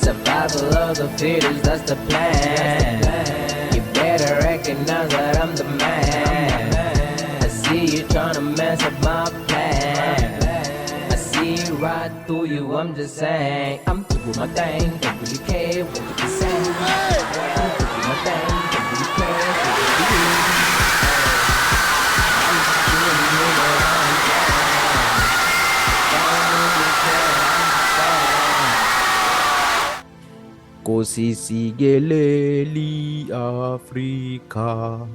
Survival of the fittest, that's the plan. You better recognize that I'm the man. I see you trying to mess up my plan. I see right through you, I'm just saying. I'm through with my thing, don't really care what you can say. I'm through with my thing, don't really care what you can do. I'm just doing what I'm Kosi sigeleli Afrika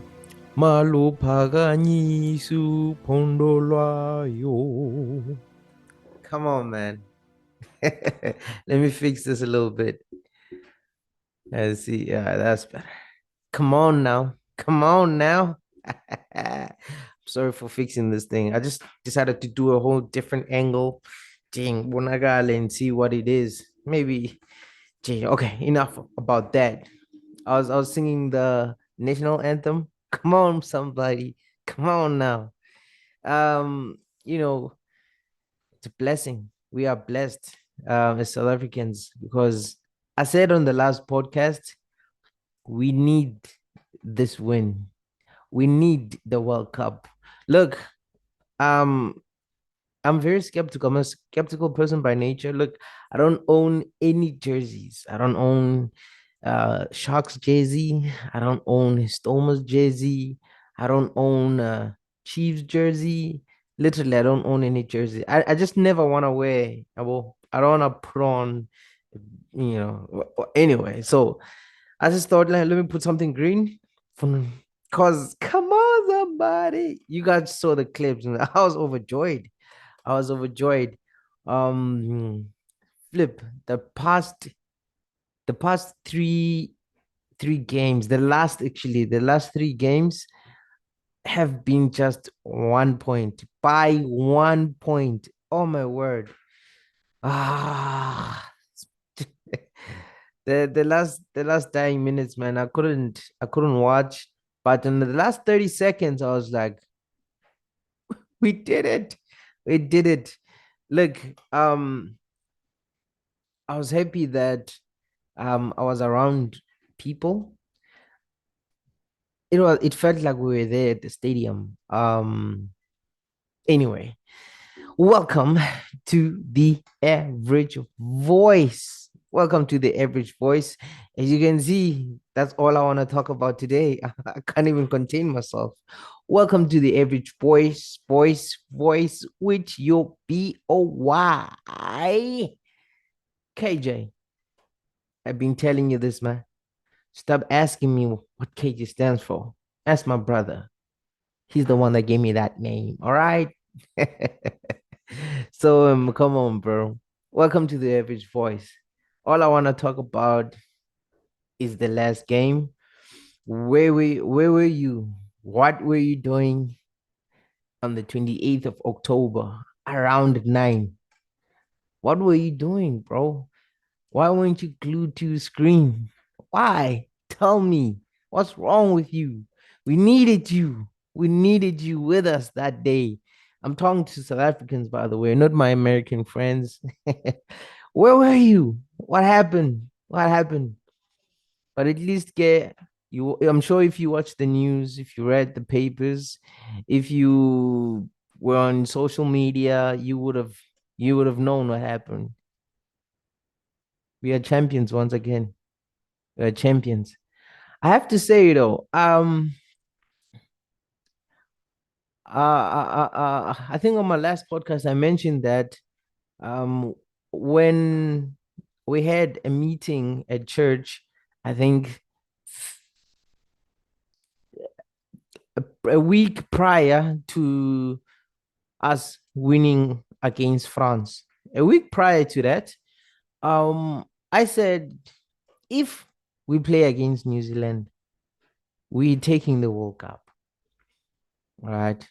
maluphakanyisu phondo lwayo. Come on, man. Let me fix this a little bit. Let's see. Yeah, that's better. Come on now. Come on now. Sorry for fixing this thing. I just decided to do a whole different angle. Dang, Bonagale and see what it is. Maybe. Gee, okay, enough about that. I was singing the national anthem. Come on, somebody. Come on now. You know, it's a blessing. We are blessed as South Africans because I said on the last podcast, we need this win. We need the World Cup. Look, um, I'm very skeptical. I'm a skeptical person by nature. Look, I don't own any jerseys. I don't own Sharks jersey. I don't own Stormers jersey. I don't own Chiefs jersey. Literally, I don't own any jersey. I just never want to wear. I don't want to put on, anyway. So I just thought, like, let me put something green. Because come on, somebody. You guys saw the clips and I was overjoyed. I was overjoyed. Um, Flip the past three games, the last three games have been just 1 point by 1 point. Oh my word! Ah, the last dying minutes, man. I couldn't watch, but in the last 30 seconds, I was like, we did it, we did it. Look, I was happy that I was around people. It felt like we were there at the stadium. Anyway, welcome to the average voice. Welcome to the average voice. As you can see, that's all I want to talk about today. I can't even contain myself. Welcome to the average voice with your BOY. KJ, I've been telling you this, man. Stop asking me what KJ stands for. Ask my brother. He's the one that gave me that name. All right. So come on, bro. Welcome to the average voice. All I want to talk about is the last game. Where were you? What were you doing on the 28th of October around 9? What were you doing, bro? Why weren't you glued to the screen? Why? Tell me. What's wrong with you? We needed you. We needed you with us that day. I'm talking to South Africans, by the way, not my American friends. Where were you? What happened? What happened? But at least get you. I'm sure if you watch the news, if you read the papers, if you were on social media, you would have known what happened. We are champions once again. We are champions. I have to say though, I think on my last podcast I mentioned that when we had a meeting at church, I think a week prior to us winning against France, a week prior to that, I said if we play against New Zealand, we're taking the World Cup, right?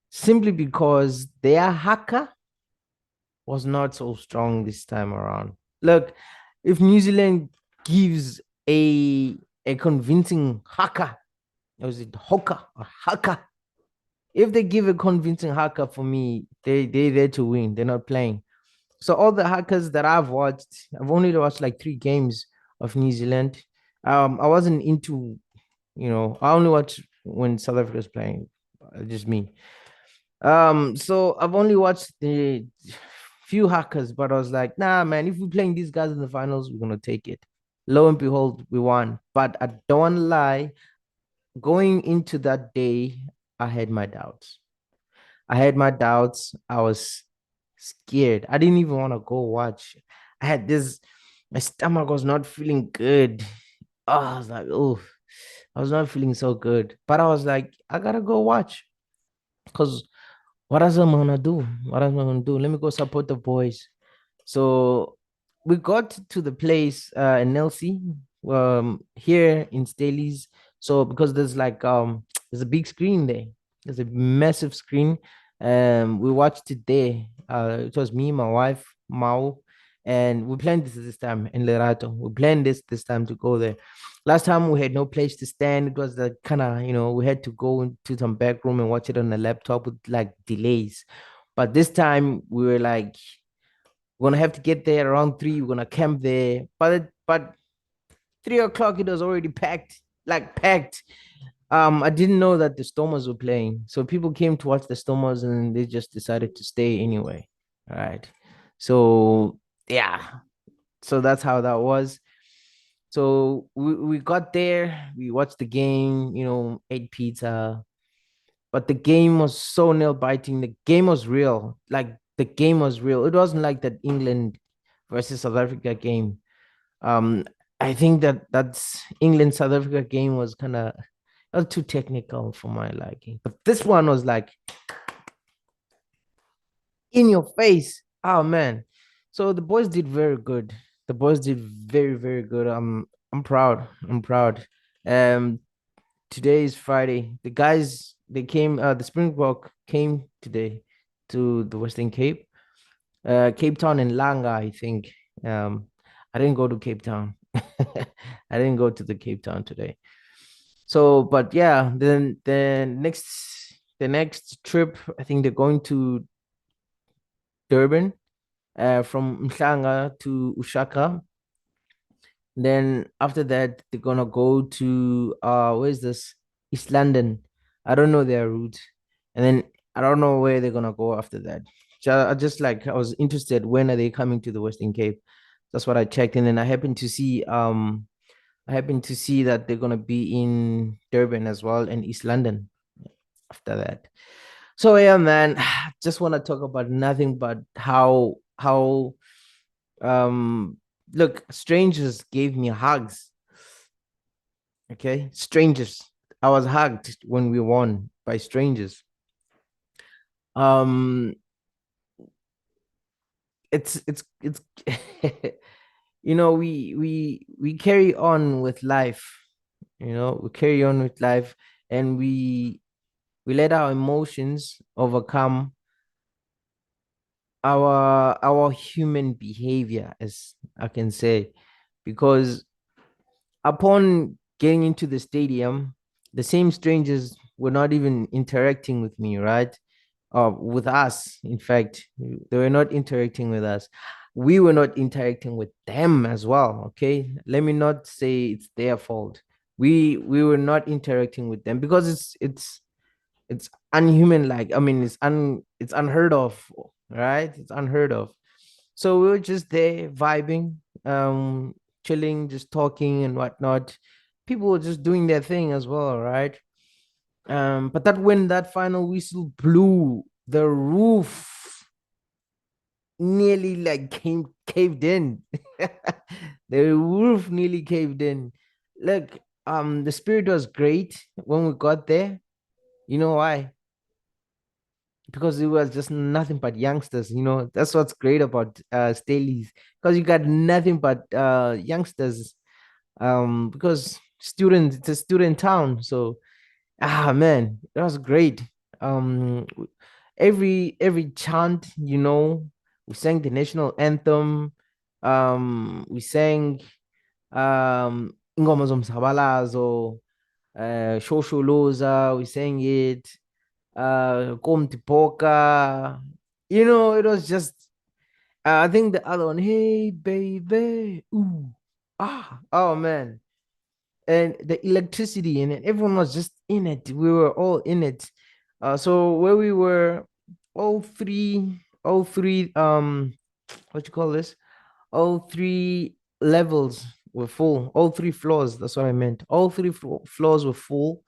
Simply because their haka was not so strong this time around. Look, if New Zealand gives a convincing haka, or is it hoka or haka? If they give a convincing haka for me, they're there to win. They're not playing. So all the hackers that I've watched, I've only watched like 3 games of New Zealand. I wasn't into, I only watch when South Africa's playing. Just me. So I've only watched the few hackers, but I was like, nah, man, if we're playing these guys in the finals, we're gonna take it. Lo and behold, we won. But I don't wanna lie, going into that day, I had my doubts. I had my doubts. I was scared. I didn't even want to go watch. I had this, my stomach was not feeling good. Oh, I was like, oh, I was not feeling so good. But I was like, I gotta go watch. Because what else am I gonna do? What else am I gonna do? Let me go support the boys. So we got to the place in Nelsie, here in Staley's. So because there's like there's a big screen there. There's a massive screen. We watched it there. It was me, my wife, Mao, and we planned this time in Lerato. We planned this time to go there. Last time we had no place to stand. It was the kind of, we had to go into some back room and watch it on the laptop with like delays. But this time we were like, we're gonna have to get there around 3. We're gonna camp there. But 3 o'clock it was already packed, like packed. I didn't know that the Stormers were playing. So people came to watch the Stormers and they just decided to stay anyway. All right. So yeah. So that's how that was. So we got there, we watched the game, ate pizza, but the game was so nail biting. The game was real. Like the game was real. It wasn't like that England versus South Africa game. Um, I think that's England South Africa game was kind of too technical for my liking. But this one was like in your face. Oh man. So the boys did very good. The boys did very, very good. I'm proud. I'm proud. Um Today is Friday. The guys they came the Springbok came today to the Western Cape. Cape Town and Langa, I think. I didn't go to Cape Town. I didn't go to the Cape Town today. So, but yeah, then the next trip, I think they're going to Durban, from Mhlanga to Ushaka. Then after that, they're gonna go to where's this? East London. I don't know their route. And then I don't know where they're gonna go after that. So I was interested, when are they coming to the Western Cape? That's what I checked. And then I happened to see that they're gonna be in Durban as well and East London after that. So yeah, man, just want to talk about nothing but how um look, strangers gave me hugs. Okay, strangers. I was hugged when we won by strangers. Um, it's we carry on with life. We carry on with life, and we let our emotions overcome our human behavior, as I can say, because upon getting into the stadium, the same strangers were not even interacting with me, right? With us, in fact, they were not interacting with us. We were not interacting with them as well. Okay, let me not say it's their fault. We were not interacting with them because it's unhuman. Like, I mean, it's unheard of, right? It's unheard of. So we were just there vibing, chilling, just talking and whatnot. People were just doing their thing as well, right? But that when that final whistle blew, the roof nearly like caved in. The roof nearly caved in. Look, the spirit was great when we got there. You know why? Because it was just nothing but youngsters. That's what's great about Staley's, because you got nothing but youngsters. Because students, it's a student town, so man, that was great. um every chant, we sang the national anthem. We sang ingoma zomzabalazo, shosholoza, we sang it, Kom Tipoka. It was just I think the other one, hey baby, ooh, oh man, and the electricity in it, everyone was just in it. We were all in it. So where we were, all three, what you call this? All three levels were full. All three floors. That's what I meant. All three floors were full.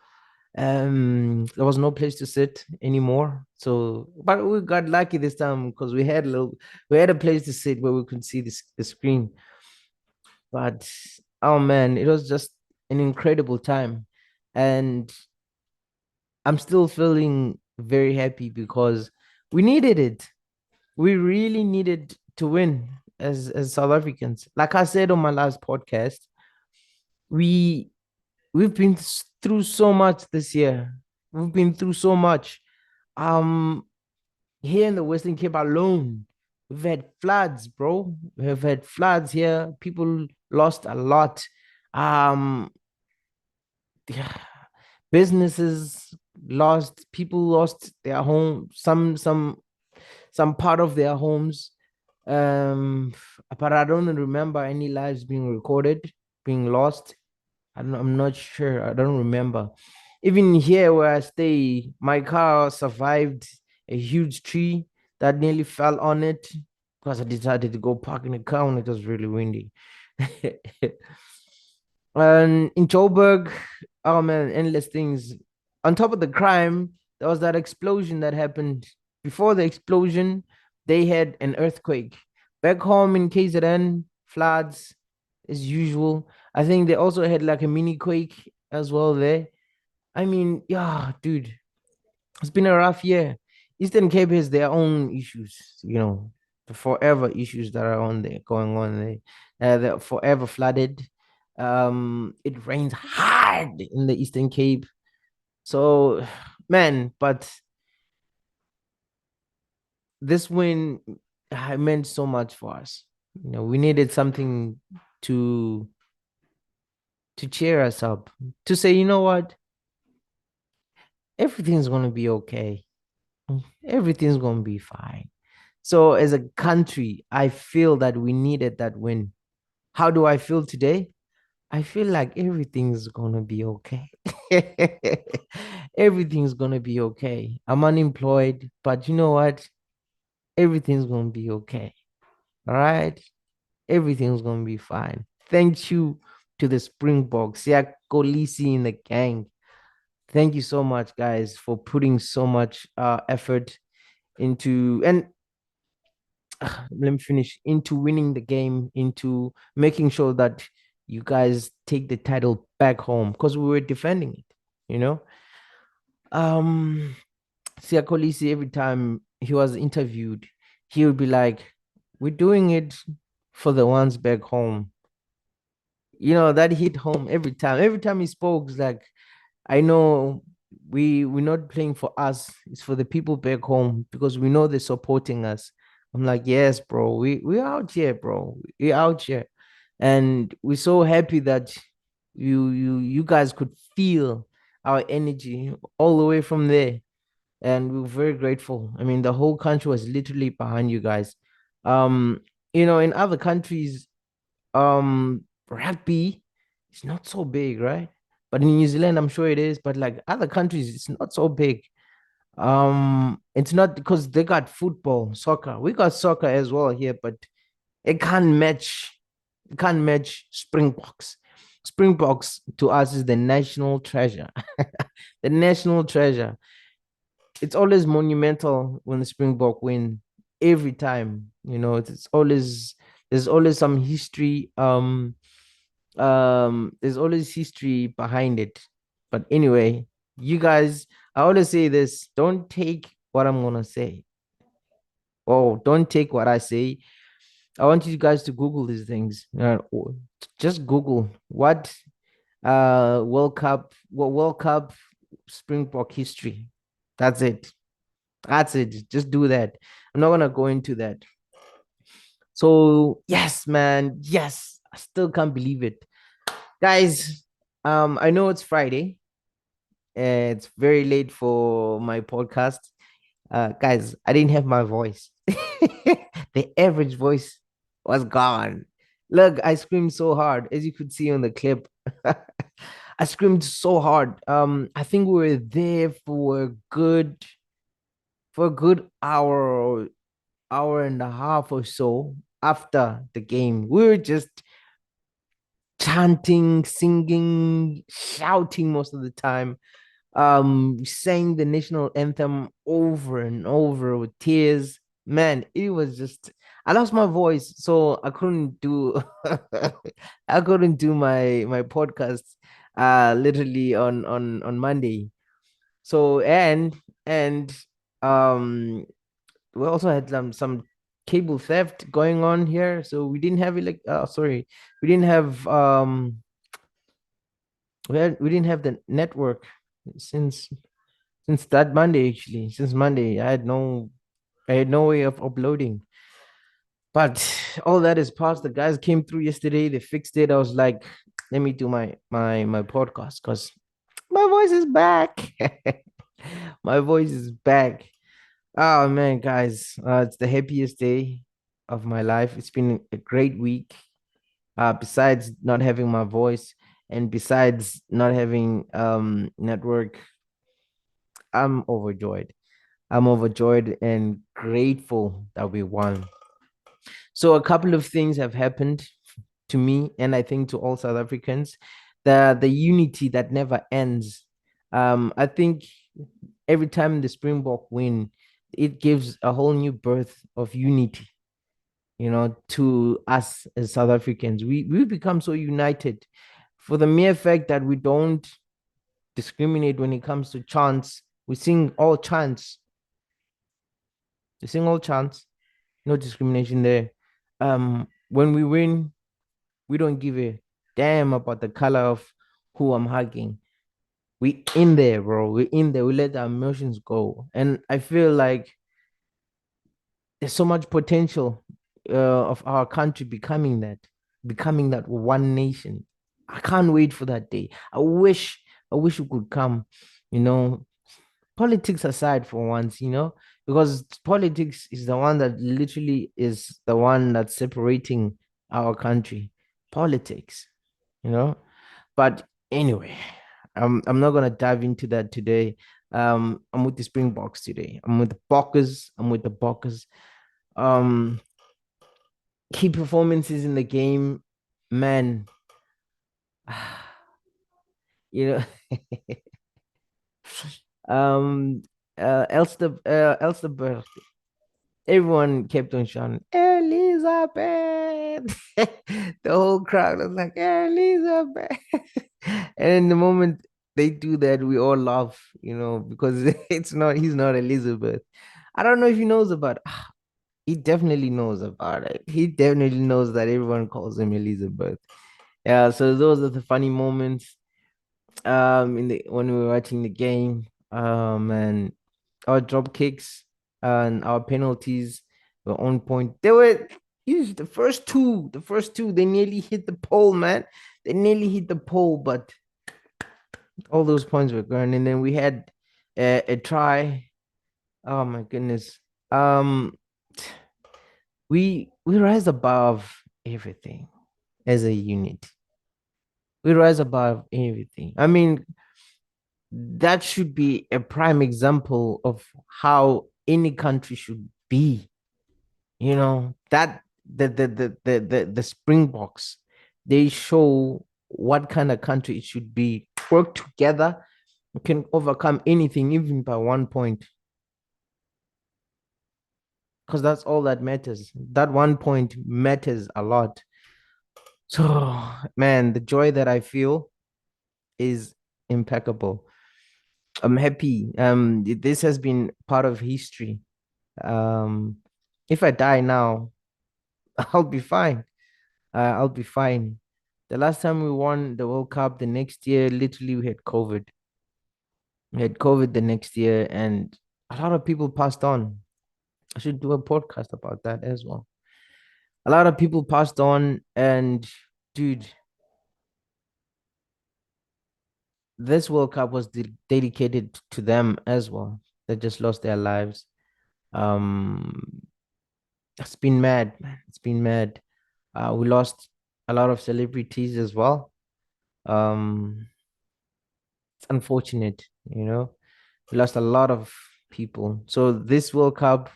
There was no place to sit anymore. So, but we got lucky this time because we had a place to sit where we could see the screen. But oh man, it was just an incredible time, and I'm still feeling very happy because we needed it. We really needed to win as South Africans. Like I said on my last podcast, we we've been through so much this year. We've been through so much. Um, Here in the Western Cape alone, we've had floods, bro. We've had floods here. People lost a lot. Um, Businesses lost. People lost their home. Some part of their homes. But I don't remember any lives being recorded, being lost. I'm not sure. I don't remember. Even here where I stay, my car survived a huge tree that nearly fell on it because I decided to go park in the car when it was really windy. And in Joburg, oh man, endless things. On top of the crime, there was that explosion that happened. Before the explosion, they had an earthquake. Back home in KZN, floods as usual. I think they also had like a mini quake as well there. I mean, yeah, dude, it's been a rough year. Eastern Cape has their own issues, the forever issues that are on there going on there. They're forever flooded. It rains hard in the Eastern Cape. So, man, but this win meant so much for us. We needed something to to cheer us up, to say, you know what, everything's gonna be okay. Everything's gonna be fine. So, as a country, I feel that we needed that win. How do I feel today? I feel like everything's gonna be okay. Everything's gonna be okay. I'm unemployed, but you know what? Everything's gonna be okay. All right? Everything's gonna be fine. Thank you to the Springboks, Siak Kolisi in the gang. Thank you so much, guys, for putting so much effort into, and let me finish, into winning the game, into making sure that you guys take the title back home because we were defending it, you know. Um Siakolisi, every time he was interviewed, he would be like, we're doing it for the ones back home. That hit home every time. Every time he spoke, it's like, I know we're not playing for us. It's for the people back home because we know they're supporting us. I'm like, yes, bro. We out here, bro. We out here, and we're so happy that you guys could feel our energy all the way from there, and we're very grateful. I mean, the whole country was literally behind you guys. Um, in other countries, rugby is not so big, right? But in New Zealand, I'm sure it is. But like other countries, it's not so big. It's not because they got football, soccer. We got soccer as well here, but it can't match. It can't match Springboks. Springboks to us is the national treasure. The national treasure. It's always monumental when the Springbok win every time. It's always there's always some history. There's always history behind it. But anyway, you guys, I always say this: don't take what I'm gonna say. Oh, don't take what I say. I want you guys to Google these things. Just Google what World Cup Springbok history. That's it. That's it. Just do that. I'm not gonna go into that. So yes, man. Yes, I still can't believe it, guys. I know it's Friday. It's very late for my podcast. Guys, I didn't have my voice. The average voice was gone. Look, I screamed so hard, as you could see on the clip. I screamed so hard. I think we were there for a good hour and a half or so after the game. We were just chanting, singing, shouting most of the time, sang the national anthem over and over with tears. Man, it was just I lost my voice, so I couldn't do I couldn't do my podcast literally on Monday. So and um we also had some cable theft going on here, so we didn't have sorry, we didn't have we didn't have the network since that Monday. Actually, since Monday I had no way of uploading. But all that is past. The guys came through yesterday, they fixed it. I was like, let me do my podcast because my voice is back. My voice is back. Oh man, guys, it's the happiest day of my life. It's been a great week. Besides not having my voice and besides not having network, I'm overjoyed. I'm overjoyed and grateful that we won. So a couple of things have happened to me, and I think to all South Africans. The unity that never ends. I think every time the Springbok win, it gives a whole new birth of unity, to us as South Africans. We become so united for the mere fact that we don't discriminate when it comes to chants. We sing all chants. We sing all chants. No discrimination there. When we win, we don't give a damn about the color of who I'm hugging. We in there, bro. We in there. We let our emotions go. And I feel like there's so much potential of our country becoming that one nation. I can't wait for that day. I wish it could come, you know, politics aside for once, because politics is the one that literally is the one that's separating our country. Politics, you know. But anyway, I'm not gonna dive into that today. I'm with the Springboks today. I'm with the Bokkers. I'm with the Bokkers. Um, Key performances in the game, man. You know, um, Elsterberg, everyone kept on shouting, Elizabeth. The whole crowd was like, Elizabeth. And the moment they do that, we all laugh, because he's not Elizabeth. I don't know if he knows about he definitely knows about it. He definitely knows that everyone calls him Elizabeth. Yeah, so those are the funny moments in the when we were watching the game. And our drop kicks and our penalties were on point. They were the first two, they nearly hit the pole, man. They nearly hit the pole, but all those points were gone. And then we had a try. Oh my goodness. Um, we rise above everything as a unit. We rise above everything. I mean, that should be a prime example of how any country should be. That the Springboks, they show what kind of country it should be. Work together, we can overcome anything, even by 1 point. Because that's all that matters. That 1 point matters a lot. So, man, the joy that I feel is impeccable. I'm happy. This has been part of history. Um, if I die now, I'll be fine. I'll be fine. The last time we won the World Cup, the next year, literally, we had COVID. We had COVID the next year, and a lot of people passed on. I should do a podcast about that as well. A lot of people passed on, and dude, this World Cup was dedicated to them as well. They just lost their lives. Um, It's been mad, man. It's been mad. We lost a lot of celebrities as well. It's unfortunate, you know. We lost a lot of people. So this World Cup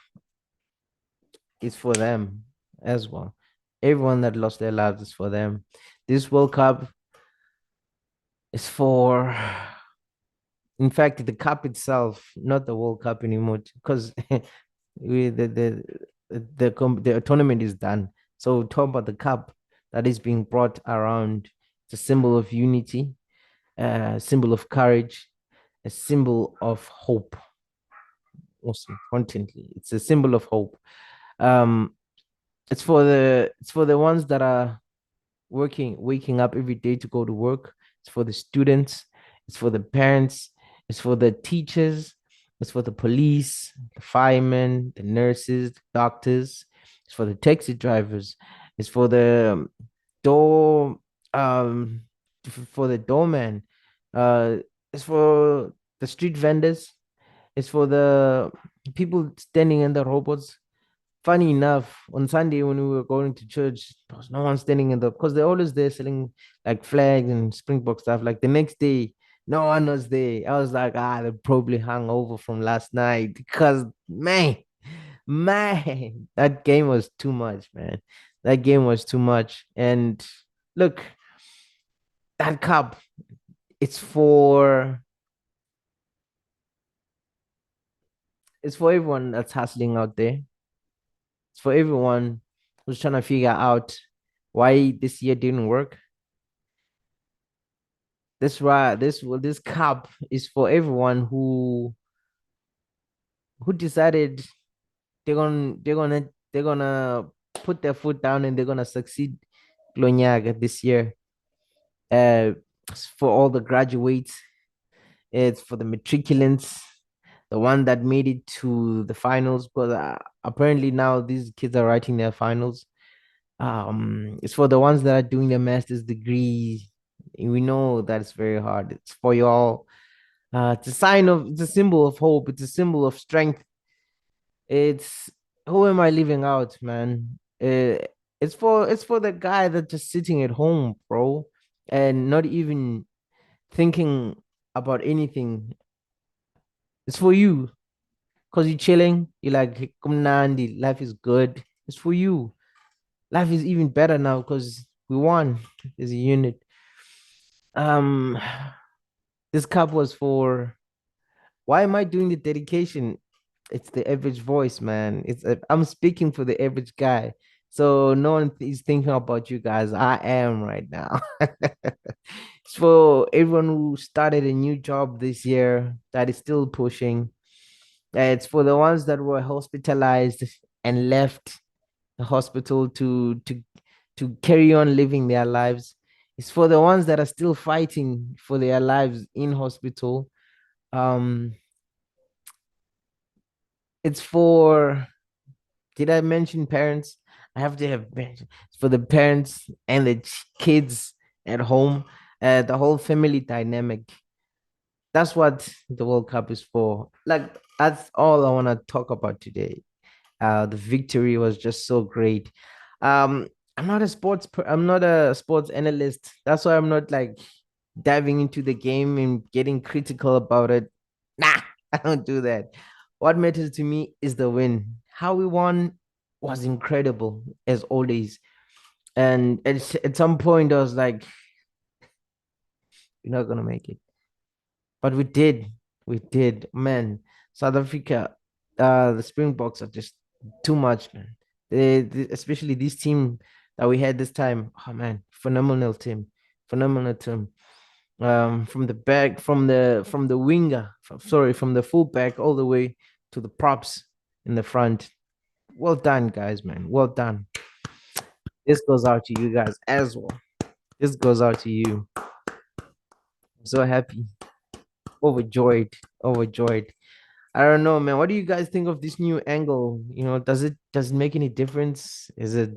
is for them as well. Everyone that lost their lives is for them. This World Cup is for, in fact, the cup itself, not the World Cup anymore, because we the tournament is done. So talk about the cup that is being brought around. It's a symbol of unity, a symbol of courage, a symbol of hope. Most importantly, it's a symbol of hope. Um, it's for the ones that are waking up every day to go to work. It's for the students, it's for the parents, it's for the teachers, it's for the police, the firemen, the nurses, the doctors, it's for the taxi drivers, it's for the door um for the doorman, uh it's for the street vendors, it's for the people standing in the robots. Funny enough, on Sunday when we were going to church, there was no one standing in the because they're always there selling like flags and Springbok stuff. Like the next day, no one was there. I was like, they probably hung over from last night because man, that game was too much, man. That game was too much. And look, that cup, it's for it's for everyone that's hustling out there. It's for everyone who's trying to figure out why this year didn't work. This cup is for everyone who decided they're gonna put their foot down and they're gonna succeed Glonyaga this year. It's for all the graduates, it's for the matriculants, the one that made it to the finals. But apparently now these kids are writing their finals. It's for the ones that are doing their master's degree. We know that it's very hard. It's for y'all. It's a symbol of hope. It's a symbol of strength. It's who am I leaving out, man? It's for the guy that's just sitting at home, bro, and not even thinking about anything. It's for you because you're chilling. You're like, "Kumnandi, life is good." It's for you. Life is even better now because we won as a unit. Um, this cup was for. Why am I doing the dedication? It's the average voice, man. I'm speaking for the average guy. So no one is thinking about you guys. I am right now. It's for everyone who started a new job this year that is still pushing. It's for the ones that were hospitalized and left the hospital to carry on living their lives. It's for the ones that are still fighting for their lives in hospital. Um, it's for did I mention parents? I have to have mentioned it's for the parents and the kids at home, the whole family dynamic. That's what the World Cup is for. Like that's all I want to talk about today. The victory was just so great. Um, I'm not a sports analyst. That's why I'm not like diving into the game and getting critical about it. Nah, I don't do that. What matters to me is the win. How we won was incredible as always. And at some point, I was like, "You're not gonna make it," but we did. We did, man. South Africa, the Springboks are just too much, man. Especially this team that we had this time. Oh man, phenomenal team, phenomenal team. From the back, from the winger, from the fullback all the way to the props in the front. Well done, guys, man. Well done. This goes out to you guys as well. This goes out to you. I'm so happy, overjoyed, overjoyed. I don't know, man. What do you guys think of this new angle? Does it make any difference? Do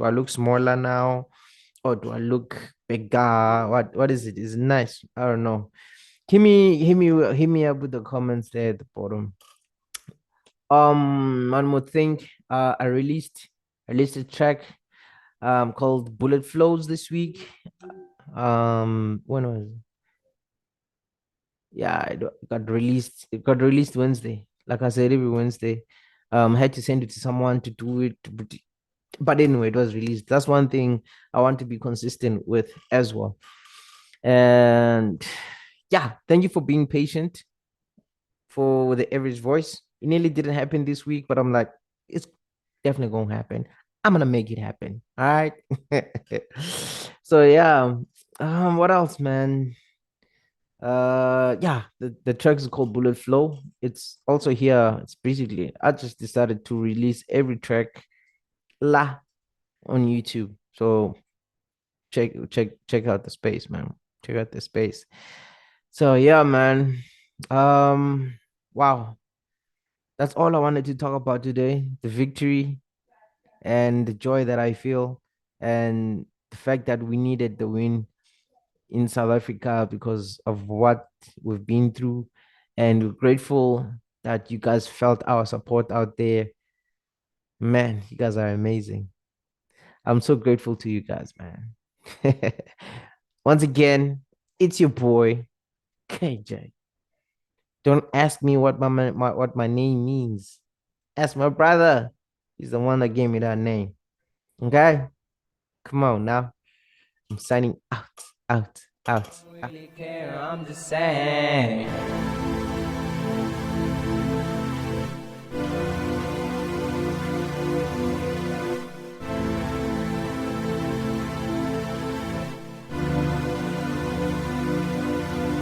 I look smaller now, or do I look bigger? What is it? Is it nice? I don't know. Hit me up with the comments there at the bottom. One more thing. I released a track called Bullet Flows this week. When was it? Yeah, it got released Wednesday. Like I said, every Wednesday. I had to send it to someone to do it, but anyway, it was released. That's one thing I want to be consistent with as well. And yeah, thank you for being patient for the average voice. It nearly didn't happen this week, but I'm like, it's definitely gonna happen. I'm gonna make it happen. All right. So yeah. What else, man? Yeah, the track is called Bullet Flow. It's also here. It's basically I just decided to release every track la on YouTube. So check out the space, man. Check out the space. So yeah, man. Um, wow. That's all I wanted to talk about today. The victory and the joy that I feel, and the fact that we needed the win in South Africa because of what we've been through. And we're grateful that you guys felt our support out there. Man, you guys are amazing. I'm so grateful to you guys, man. Once again, it's your boy, KJ. Don't ask me what my name means. Ask my brother. He's the one that gave me that name. Okay? Come on now. I'm signing out, out, out, Really care, I'm just saying.